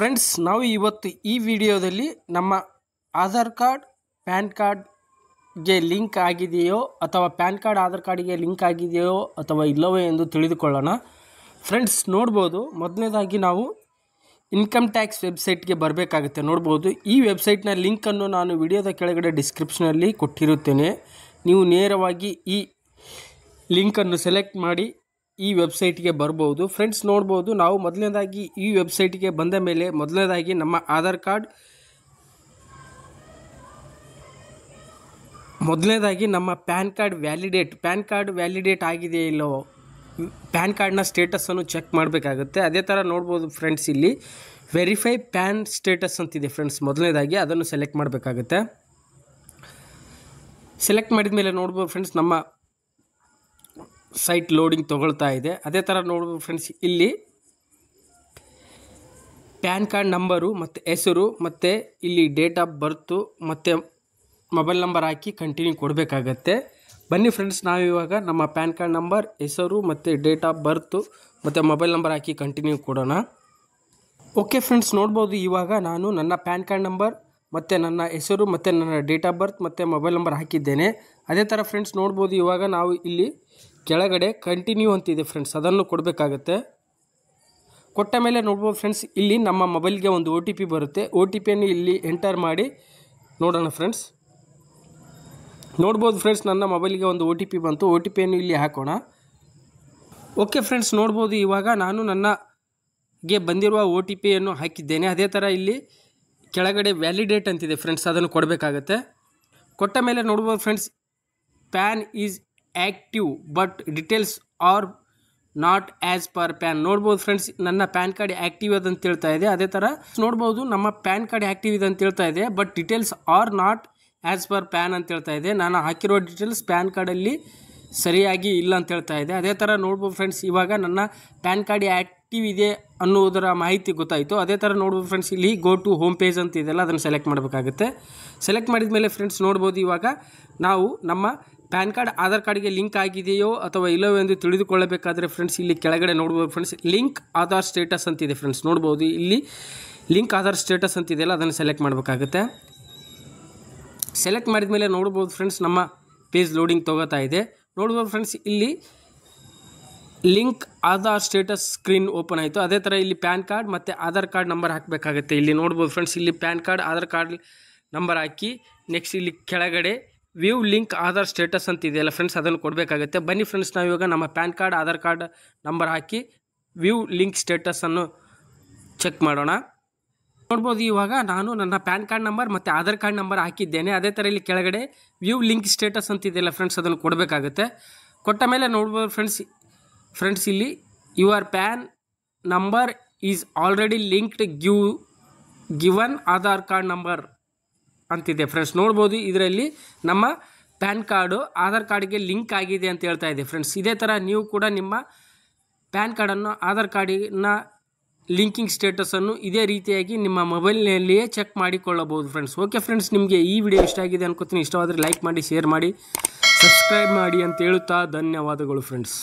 Friends, ನಾವು ಇವತ್ತು ಈ ವಿಡಿಯೋದಲ್ಲಿ ನಮ್ಮ ಆಧಾರ್ ಕಾರ್ಡ್ ಪ್ಯಾನ್ ಕಾರ್ಡ್ಗೆ ಲಿಂಕ್ ಆಗಿದೆಯೋ ಅಥವಾ ಪ್ಯಾನ್ ಕಾರ್ಡ್ ಆಧಾರ್ ಕಾರ್ಡಿಗೆ ಲಿಂಕ್ ಆಗಿದೆಯೋ ಅಥವಾ ಇಲ್ಲವೋ ಎಂದು ತಿಳಿದುಕೊಳ್ಳೋಣ. ಫ್ರೆಂಡ್ಸ್, ನೋಡ್ಬೋದು, ಮೊದಲನೇದಾಗಿ ನಾವು ಇನ್ಕಮ್ ಟ್ಯಾಕ್ಸ್ ವೆಬ್ಸೈಟ್ಗೆ ಬರಬೇಕಾಗುತ್ತೆ. ನೋಡ್ಬೋದು, ಈ ವೆಬ್ಸೈಟ್ನ ಲಿಂಕನ್ನು ನಾನು ವಿಡಿಯೋದ ಕೆಳಗಡೆ ಡಿಸ್ಕ್ರಿಪ್ಷನಲ್ಲಿ ಕೊಟ್ಟಿರುತ್ತೇನೆ. ನೀವು ನೇರವಾಗಿ ಈ ಲಿಂಕನ್ನು ಸೆಲೆಕ್ಟ್ ಮಾಡಿ ಈ ವೆಬ್ಸೈಟ್ಗೆ ಬರ್ಬೋದು. ಫ್ರೆಂಡ್ಸ್, ನೋಡ್ಬೋದು, ನಾವು ಮೊದಲನೇದಾಗಿ ಈ ವೆಬ್ಸೈಟ್ಗೆ ಬಂದ ಮೇಲೆ ಮೊದಲನೇದಾಗಿ ನಮ್ಮ ಆಧಾರ್ ಕಾರ್ಡ್, ಮೊದಲನೇದಾಗಿ ನಮ್ಮ ಪ್ಯಾನ್ ಕಾರ್ಡ್ ವ್ಯಾಲಿಡೇಟ್ ಆಗಿದೆಯೋ ಇಲ್ಲವೋ, ಪ್ಯಾನ್ ಕಾರ್ಡ್ನ ಸ್ಟೇಟಸನ್ನು ಚೆಕ್ ಮಾಡಬೇಕಾಗುತ್ತೆ. ಅದೇ ಥರ ನೋಡ್ಬೋದು ಫ್ರೆಂಡ್ಸ್, ಇಲ್ಲಿ ವೆರಿಫೈ ಪ್ಯಾನ್ ಸ್ಟೇಟಸ್ ಅಂತಿದೆ ಫ್ರೆಂಡ್ಸ್. ಮೊದಲನೇದಾಗಿ ಅದನ್ನು ಸೆಲೆಕ್ಟ್ ಮಾಡಬೇಕಾಗುತ್ತೆ. ಸೆಲೆಕ್ಟ್ ಮಾಡಿದ ಮೇಲೆ ನೋಡ್ಬೋದು ಫ್ರೆಂಡ್ಸ್, ನಮ್ಮ ಸೈಟ್ ಲೋಡಿಂಗ್ ತೊಗೊಳ್ತಾ ಇದೆ. ಅದೇ ಥರ ನೋಡ್ಬೋದು ಫ್ರೆಂಡ್ಸ್, ಇಲ್ಲಿ ಪ್ಯಾನ್ ಕಾರ್ಡ್ ನಂಬರು ಮತ್ತು ಹೆಸರು ಮತ್ತು ಇಲ್ಲಿ ಡೇಟ್ ಆಫ್ ಬರ್ತು ಮತ್ತು ಮೊಬೈಲ್ ನಂಬರ್ ಹಾಕಿ ಕಂಟಿನ್ಯೂ ಕೊಡಬೇಕಾಗತ್ತೆ. ಬನ್ನಿ ಫ್ರೆಂಡ್ಸ್, ನಾವಿವಾಗ ನಮ್ಮ ಪ್ಯಾನ್ ಕಾರ್ಡ್ ನಂಬರ್, ಹೆಸರು ಮತ್ತು ಡೇಟ್ ಆಫ್ ಬರ್ತು ಮತ್ತು ಮೊಬೈಲ್ ನಂಬರ್ ಹಾಕಿ ಕಂಟಿನ್ಯೂ ಕೊಡೋಣ. ಓಕೆ ಫ್ರೆಂಡ್ಸ್, ನೋಡ್ಬೋದು, ಇವಾಗ ನಾನು ನನ್ನ ಪ್ಯಾನ್ ಕಾರ್ಡ್ ನಂಬರ್ ಮತ್ತು ನನ್ನ ಹೆಸರು ಮತ್ತು ನನ್ನ ಡೇಟ್ ಆಫ್ ಬರ್ತ್ ಮತ್ತು ಮೊಬೈಲ್ ನಂಬರ್ ಹಾಕಿದ್ದೇನೆ. ಅದೇ ಥರ ಫ್ರೆಂಡ್ಸ್, ನೋಡ್ಬೋದು, ಇವಾಗ ನಾವು ಇಲ್ಲಿ ಕೆಳಗಡೆ ಕಂಟಿನ್ಯೂ ಅಂತಿದೆ ಫ್ರೆಂಡ್ಸ್, ಅದನ್ನು ಕೊಡಬೇಕಾಗತ್ತೆ. ಕೊಟ್ಟ ಮೇಲೆ ನೋಡ್ಬೋದು ಫ್ರೆಂಡ್ಸ್, ಇಲ್ಲಿ ನಮ್ಮ ಮೊಬೈಲ್ಗೆ ಒಂದು OTP ಬರುತ್ತೆ. OTPಯನ್ನು ಇಲ್ಲಿ ಎಂಟರ್ ಮಾಡಿ ನೋಡೋಣ ಫ್ರೆಂಡ್ಸ್. ನೋಡ್ಬೋದು ಫ್ರೆಂಡ್ಸ್, ನನ್ನ ಮೊಬೈಲ್ಗೆ ಒಂದು OTP ಬಂತು. OTPಯನ್ನು ಇಲ್ಲಿ ಹಾಕೋಣ. ಓಕೆ ಫ್ರೆಂಡ್ಸ್, ನೋಡ್ಬೋದು, ಇವಾಗ ನಾನು ನನಗೆ ಬಂದಿರುವ OTPಯನ್ನು ಹಾಕಿದ್ದೇನೆ. ಅದೇ ಥರ ಇಲ್ಲಿ ಕೆಳಗಡೆ ವ್ಯಾಲಿಡೇಟ್ ಅಂತಿದೆ ಫ್ರೆಂಡ್ಸ್, ಅದನ್ನು ಕೊಡಬೇಕಾಗತ್ತೆ. ಕೊಟ್ಟ ಮೇಲೆ ನೋಡ್ಬೋದು friends, PAN is active but details R not as per PAN. ನೋಡ್ಬೋದು ಫ್ರೆಂಡ್ಸ್, ನನ್ನ ಪ್ಯಾನ್ ಕಾರ್ಡ್ ಆ್ಯಕ್ಟಿವ್ ಇದೆ ಅಂತ ಹೇಳ್ತಾ ಇದೆ. ಅದೇ ಥರ ನೋಡ್ಬೋದು, ನಮ್ಮ ಪ್ಯಾನ್ ಕಾರ್ಡ್ ಆ್ಯಕ್ಟಿವ್ ಇದೆ ಅಂತ ಹೇಳ್ತಾ ಇದೆ, but details R not as per PAN ಅಂತ ಹೇಳ್ತಾ ಇದೆ. ನಾನು ಹಾಕಿರೋ ಡೀಟೇಲ್ಸ್ ಪ್ಯಾನ್ ಕಾರ್ಡಲ್ಲಿ ಸರಿಯಾಗಿ ಇಲ್ಲ ಅಂತ ಹೇಳ್ತಾ ಇದೆ. ಅದೇ ಥರ ನೋಡ್ಬೋದು ಫ್ರೆಂಡ್ಸ್, ಇವಾಗ ನನ್ನ ಪ್ಯಾನ್ ಕಾರ್ಡ್ ಆ್ಯಕ್ಟಿವ್ ಇದೆ ಅನ್ನೋದರ ಮಾಹಿತಿ ಗೊತ್ತಾಯಿತು. ಅದೇ ಥರ ನೋಡ್ಬೋದು ಫ್ರೆಂಡ್ಸ್, ಇಲ್ಲಿ ಗೋ ಟು ಹೋಮ್ ಪೇಜ್ ಅಂತ ಇದೆಯಲ್ಲ, ಅದನ್ನು ಸೆಲೆಕ್ಟ್ ಮಾಡಬೇಕಾಗುತ್ತೆ. ಸೆಲೆಕ್ಟ್ ಮಾಡಿದ ಮೇಲೆ ಫ್ರೆಂಡ್ಸ್, ನೋಡ್ಬೋದು, ಇವಾಗ ನಾವು ನಮ್ಮ ಪ್ಯಾನ್ ಕಾರ್ಡ್ ಆಧಾರ್ ಕಾರ್ಡ್ಗೆ ಲಿಂಕ್ ಆಗಿದೆಯೋ ಅಥವಾ ಇಲ್ಲವೋ ಎಂದು ತಿಳಿದುಕೊಳ್ಳಬೇಕಾದ್ರೆ ಫ್ರೆಂಡ್ಸ್, ಇಲ್ಲಿ ಕೆಳಗಡೆ ನೋಡ್ಬೋದು ಫ್ರೆಂಡ್ಸ್, ಲಿಂಕ್ ಆಧಾರ್ ಸ್ಟೇಟಸ್ ಅಂತಿದೆ ಫ್ರೆಂಡ್ಸ್. ನೋಡ್ಬೋದು, ಇಲ್ಲಿ ಲಿಂಕ್ ಆಧಾರ್ ಸ್ಟೇಟಸ್ ಅಂತಿದೆಯಲ್ಲ, ಅದನ್ನು ಸೆಲೆಕ್ಟ್ ಮಾಡಬೇಕಾಗುತ್ತೆ. ಸೆಲೆಕ್ಟ್ ಮಾಡಿದ ಮೇಲೆ ನೋಡ್ಬೋದು ಫ್ರೆಂಡ್ಸ್, ನಮ್ಮ ಪೇಜ್ ಲೋಡಿಂಗ್ ತೊಗೋತಾ ಇದೆ. ನೋಡ್ಬೋದು ಫ್ರೆಂಡ್ಸ್, ಇಲ್ಲಿ link Aadhaar status screen open ಆಯಿತು. ಅದೇ ಥರ ಇಲ್ಲಿ ಪ್ಯಾನ್ ಕಾರ್ಡ್ ಮತ್ತು ಆಧಾರ್ ಕಾರ್ಡ್ ನಂಬರ್ ಹಾಕಬೇಕಾಗುತ್ತೆ. ಇಲ್ಲಿ ನೋಡ್ಬೋದು ಫ್ರೆಂಡ್ಸ್, ಇಲ್ಲಿ PAN card Aadhaar card number ಹಾಕಿ ನೆಕ್ಸ್ಟ್ ಇಲ್ಲಿ ಕೆಳಗಡೆ ವ್ಯೂ ಲಿಂಕ್ ಆಧಾರ್ ಸ್ಟೇಟಸ್ ಅಂತ ಇದೆಯಲ್ಲ ಫ್ರೆಂಡ್ಸ್, ಅದನ್ನು ಕೊಡಬೇಕಾಗುತ್ತೆ. ಬನ್ನಿ ಫ್ರೆಂಡ್ಸ್, ನಾವಿವಾಗ ನಮ್ಮ PAN card Aadhaar card number ಹಾಕಿ ವ್ಯೂ ಲಿಂಕ್ ಸ್ಟೇಟಸನ್ನು ಚೆಕ್ ಮಾಡೋಣ. ನೋಡ್ಬೋದು, ಇವಾಗ ನಾನು ನನ್ನ ಪ್ಯಾನ್ ಕಾರ್ಡ್ ನಂಬರ್ ಮತ್ತು ಆಧಾರ್ ಕಾರ್ಡ್ ನಂಬರ್ ಹಾಕಿದ್ದೇನೆ. ಅದೇ ಥರ ಇಲ್ಲಿ ಕೆಳಗಡೆ ವ್ಯೂ ಲಿಂಕ್ ಸ್ಟೇಟಸ್ ಅಂತ ಇದೆಯಲ್ಲ ಫ್ರೆಂಡ್ಸ್, ಅದನ್ನು ಕೊಡಬೇಕಾಗುತ್ತೆ. ಕೊಟ್ಟ ಮೇಲೆ ನೋಡ್ಬೋದು ಫ್ರೆಂಡ್ಸ್, ಇಲ್ಲಿ your PAN number is already linked given Aadhaar card number ಅಂತಿದೆ ಫ್ರೆಂಡ್ಸ್. ನೋಡ್ಬೋದು, ಇದರಲ್ಲಿ ನಮ್ಮ ಪ್ಯಾನ್ ಕಾರ್ಡು ಆಧಾರ್ ಕಾರ್ಡ್ಗೆ ಲಿಂಕ್ ಆಗಿದೆ ಅಂತ ಹೇಳ್ತಾ ಇದೆ ಫ್ರೆಂಡ್ಸ್. ಇದೇ ಥರ ನೀವು ಕೂಡ ನಿಮ್ಮ ಪ್ಯಾನ್ ಕಾರ್ಡನ್ನು ಆಧಾರ್ ಕಾರ್ಡಿನ ಲಿಂಕಿಂಗ್ ಸ್ಟೇಟಸನ್ನು ಇದೇ ರೀತಿಯಾಗಿ ನಿಮ್ಮ ಮೊಬೈಲ್ನಲ್ಲಿಯೇ ಚೆಕ್ ಮಾಡಿಕೊಳ್ಳಬಹುದು ಫ್ರೆಂಡ್ಸ್. ಓಕೆ ಫ್ರೆಂಡ್ಸ್, ನಿಮಗೆ ಈ ವಿಡಿಯೋ ಇಷ್ಟ ಆಗಿದೆ ಅನ್ಕೋತೀನಿ. ಇಷ್ಟವಾದರೆ ಲೈಕ್ ಮಾಡಿ, ಶೇರ್ ಮಾಡಿ, ಸಬ್ಸ್ಕ್ರೈಬ್ ಮಾಡಿ ಅಂತ ಹೇಳುತ್ತಾ ಧನ್ಯವಾದಗಳು ಫ್ರೆಂಡ್ಸ್.